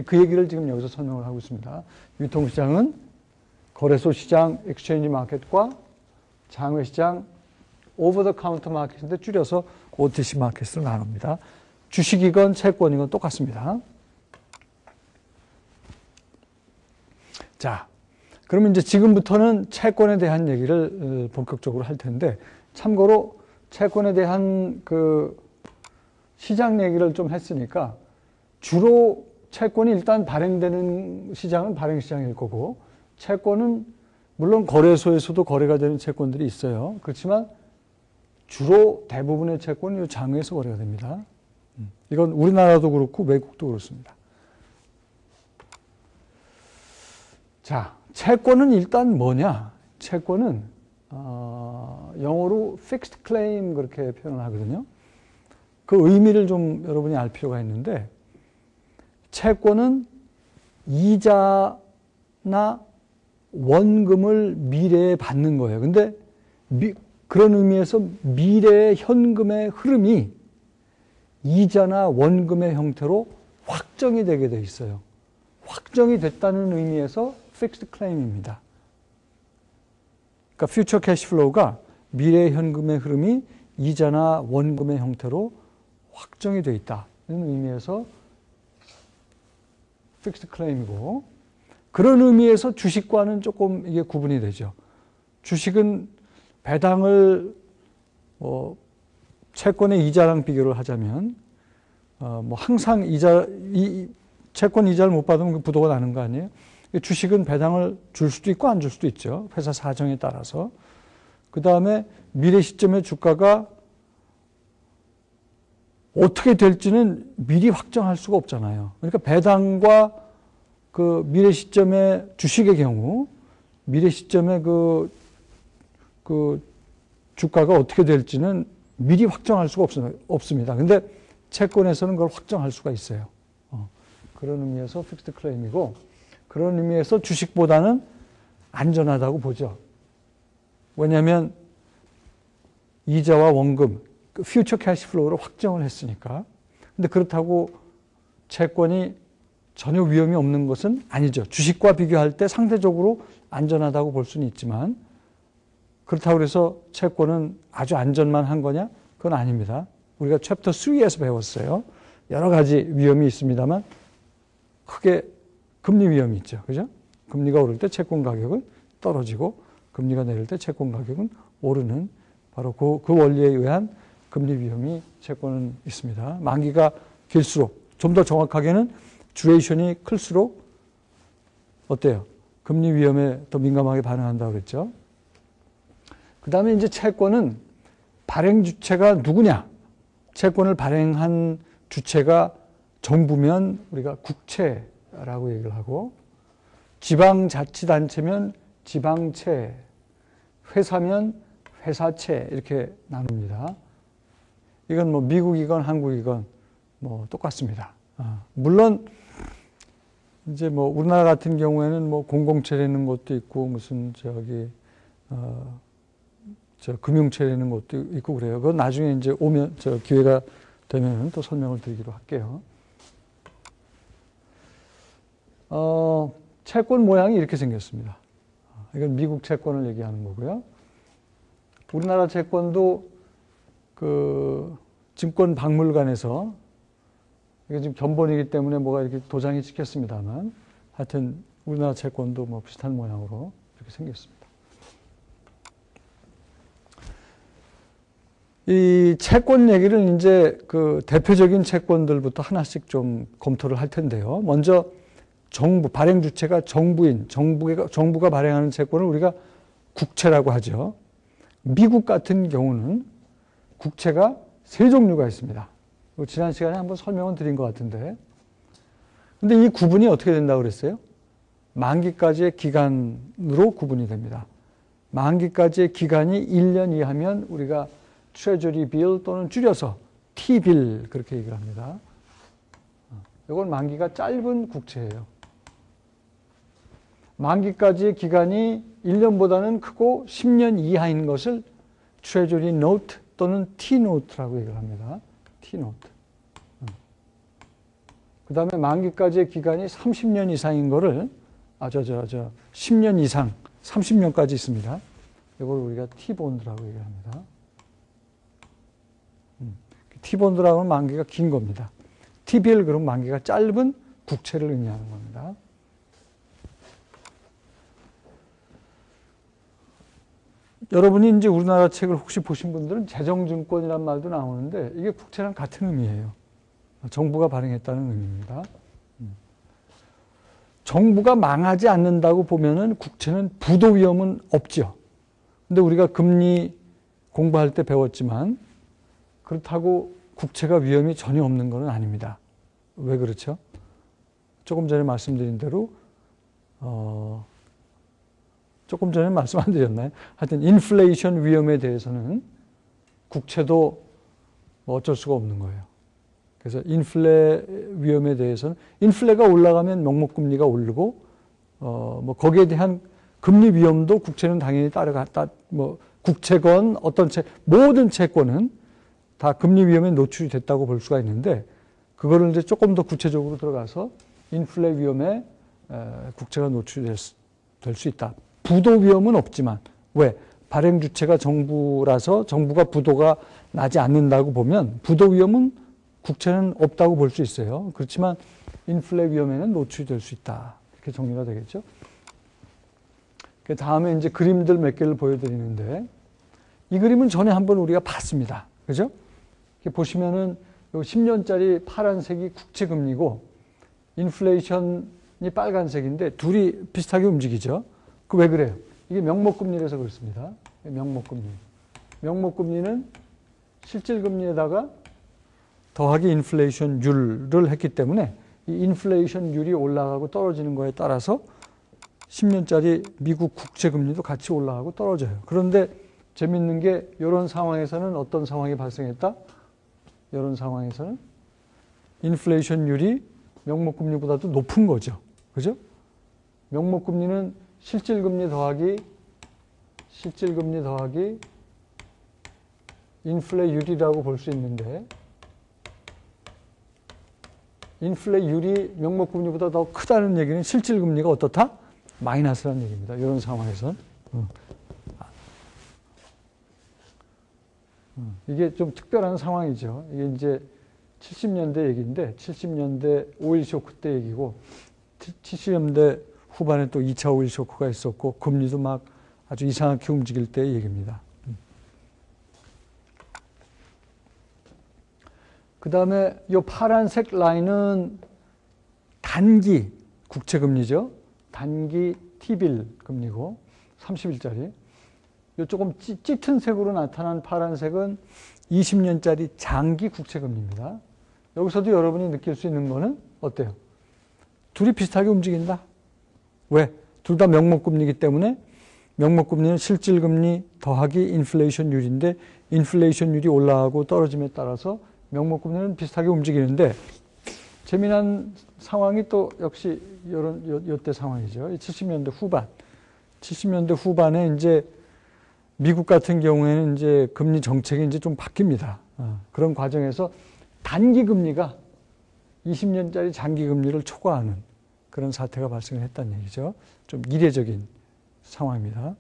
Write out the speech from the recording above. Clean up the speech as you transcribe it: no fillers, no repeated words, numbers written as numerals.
그 얘기를 지금 여기서 설명을 하고 있습니다. 유통시장은 거래소 시장, 엑스체인지 마켓과 장외 시장, 오버 더 카운터 마켓인데 줄여서 OTC 마켓으로 나눕니다. 주식이건 채권이건 똑같습니다. 자, 그러면 이제 지금부터는 채권에 대한 얘기를 본격적으로 할 텐데, 참고로 채권에 대한 그 시장 얘기를 좀 했으니까 주로 채권이 일단 발행되는 시장은 발행시장일 거고, 채권은 물론 거래소에서도 거래가 되는 채권들이 있어요. 그렇지만 주로 대부분의 채권은 이 장외에서 거래가 됩니다. 이건 우리나라도 그렇고 외국도 그렇습니다. 자, 채권은 일단 뭐냐? 채권은 영어로 fixed claim 그렇게 표현을 하거든요. 그 의미를 좀 여러분이 알 필요가 있는데, 채권은 이자나 원금을 미래에 받는 거예요. 근데 그런 의미에서 미래의 현금의 흐름이 이자나 원금의 형태로 확정이 되게 돼 있어요. 확정이 됐다는 의미에서 fixed claim입니다. 그러니까 future cash flow가 미래의 현금의 흐름이 이자나 원금의 형태로 확정이 돼 있다. 이런 의미에서 fixed claim이고, 그런 의미에서 주식과는 조금 이게 구분이 되죠. 주식은 배당을 채권의 이자랑 비교를 하자면 항상 채권 이자를 못 받으면 부도가 나는 거 아니에요? 주식은 배당을 줄 수도 있고 안 줄 수도 있죠. 회사 사정에 따라서. 그 다음에 미래 시점의 주가가 어떻게 될지는 미리 확정할 수가 없잖아요. 그러니까 배당과 그 미래 시점의 주식의 경우, 미래 시점의 그 주가가 어떻게 될지는 미리 확정할 수가 없습니다. 근데 채권에서는 그걸 확정할 수가 있어요. 그런 의미에서 픽스드 클레임이고, 그런 의미에서 주식보다는 안전하다고 보죠. 왜냐하면 이자와 원금, 퓨처 캐시 플로우를 확정을 했으니까. 근데 그렇다고 채권이 전혀 위험이 없는 것은 아니죠. 주식과 비교할 때 상대적으로 안전하다고 볼 수는 있지만, 그렇다고 해서 채권은 아주 안전만 한 거냐? 그건 아닙니다. 우리가 챕터 3에서 배웠어요. 여러 가지 위험이 있습니다만 크게 금리 위험이 있죠. 그죠? 금리가 오를 때 채권 가격은 떨어지고 금리가 내릴 때 채권 가격은 오르는, 바로 그 원리에 의한 금리 위험이 채권은 있습니다. 만기가 길수록, 좀 더 정확하게는 듀레이션이 클수록 어때요? 금리 위험에 더 민감하게 반응한다고 그랬죠. 그 다음에 이제 채권은 발행 주체가 누구냐? 채권을 발행한 주체가 정부면 우리가 국채라고 얘기를 하고, 지방자치단체면 지방채, 회사면 회사채, 이렇게 나눕니다. 이건 뭐 미국이건 한국이건 뭐 똑같습니다. 물론 이제 뭐 우리나라 같은 경우에는 뭐 공공채라는 것도 있고 무슨 금융채라는 것도 있고 그래요. 그건 나중에 이제 기회가 되면 또 설명을 드리기로 할게요. 채권 모양이 이렇게 생겼습니다. 이건 미국 채권을 얘기하는 거고요. 우리나라 채권도 그 증권박물관에서, 이게 지금 견본이기 때문에 뭐가 이렇게 도장이 찍혔습니다만, 하여튼 우리나라 채권도 뭐 비슷한 모양으로 이렇게 생겼습니다. 이 채권 얘기를 이제 그 대표적인 채권들부터 하나씩 좀 검토를 할 텐데요. 먼저 정부, 발행 주체가 정부인, 정부가 발행하는 채권을 우리가 국채라고 하죠. 미국 같은 경우는 국채가 세 종류가 있습니다. 지난 시간에 한번 설명을 드린 것 같은데, 근데 이 구분이 어떻게 된다고 그랬어요? 만기까지의 기간으로 구분이 됩니다. 만기까지의 기간이 1년 이하면 우리가 트레저리 빌 또는 줄여서 T빌 그렇게 얘기를 합니다. 이건 만기가 짧은 국채예요. 만기까지의 기간이 1년보다는 크고 10년 이하인 것을 트레저리 노트 또는 T노트라고 얘기를 합니다. T노트. 그 다음에 만기까지의 기간이 30년 이상인 거를, 10년 이상, 30년까지 있습니다. 이걸 우리가 T본드라고 얘기합니다. T본드라고 하면 만기가 긴 겁니다. T비를 그럼 만기가 짧은 국채를 의미하는 겁니다. 여러분이 이제 우리나라 책을 혹시 보신 분들은 재정증권이란 말도 나오는데 이게 국채랑 같은 의미예요. 정부가 발행했다는 의미입니다. 정부가 망하지 않는다고 보면은 국채는 부도 위험은 없죠. 근데 우리가 금리 공부할 때 배웠지만 그렇다고 국채가 위험이 전혀 없는 건 아닙니다. 왜 그렇죠? 조금 전에 말씀드린 대로 조금 전에 말씀 안 드렸나요? 하여튼 인플레이션 위험에 대해서는 국채도 뭐 어쩔 수가 없는 거예요. 그래서 인플레 위험에 대해서는 인플레가 올라가면 명목금리가 오르고 뭐 거기에 대한 금리 위험도 국채는 당연히 국채건 어떤 모든 채권은 다 금리 위험에 노출이 됐다고 볼 수가 있는데 그거를 이제 조금 더 구체적으로 들어가서 인플레 위험에 국채가 노출될 수 있다. 부도 위험은 없지만 왜? 발행 주체가 정부라서 정부가 부도가 나지 않는다고 보면 부도 위험은 국채는 없다고 볼 수 있어요. 그렇지만 인플레 위험에는 노출이 될 수 있다. 이렇게 정리가 되겠죠. 그 다음에 이제 그림들 몇 개를 보여드리는데 이 그림은 전에 한번 우리가 봤습니다. 그죠? 이렇게 보시면은 요 10년짜리 파란색이 국채금리고 인플레이션이 빨간색인데 둘이 비슷하게 움직이죠. 그 왜 그래요? 이게 명목금리라서 그렇습니다. 명목금리. 명목금리는 실질금리에다가 더하기 인플레이션율을 했기 때문에 이 인플레이션율이 올라가고 떨어지는 거에 따라서 10년짜리 미국 국채금리도 같이 올라가고 떨어져요. 그런데 재밌는 게 이런 상황에서는 어떤 상황이 발생했다? 이런 상황에서는 인플레이션율이 명목금리보다도 높은 거죠. 그죠? 명목금리는 실질금리 더하기 인플레율이라고 볼 수 있는데 인플레율이 명목금리보다 더 크다는 얘기는 실질금리가 어떻다? 마이너스라는 얘기입니다. 이런 상황에서는. 이게 좀 특별한 상황이죠. 이게 이제 70년대 얘기인데 70년대 오일 쇼크 때 얘기고 70년대 후반에 또 2차 오일 쇼크가 있었고 금리도 막 아주 이상하게 움직일 때의 얘기입니다. 그 다음에 이 파란색 라인은 단기 국채금리죠. 단기 T빌 금리고 30일짜리. 이 조금 짙은 색으로 나타난 파란색은 20년짜리 장기 국채금리입니다. 여기서도 여러분이 느낄 수 있는 거는 어때요? 둘이 비슷하게 움직인다. 왜? 둘 다 명목금리이기 때문에 명목금리는 실질금리 더하기 인플레이션율인데 인플레이션율이 올라가고 떨어짐에 따라서 명목금리는 비슷하게 움직이는데 재미난 상황이 또 역시 이때 상황이죠. 70년대 후반. 70년대 후반에 이제 미국 같은 경우에는 이제 금리 정책이 이제 좀 바뀝니다. 그런 과정에서 단기 금리가 20년짜리 장기 금리를 초과하는 그런 사태가 발생을 했다는 얘기죠. 좀 이례적인 상황입니다.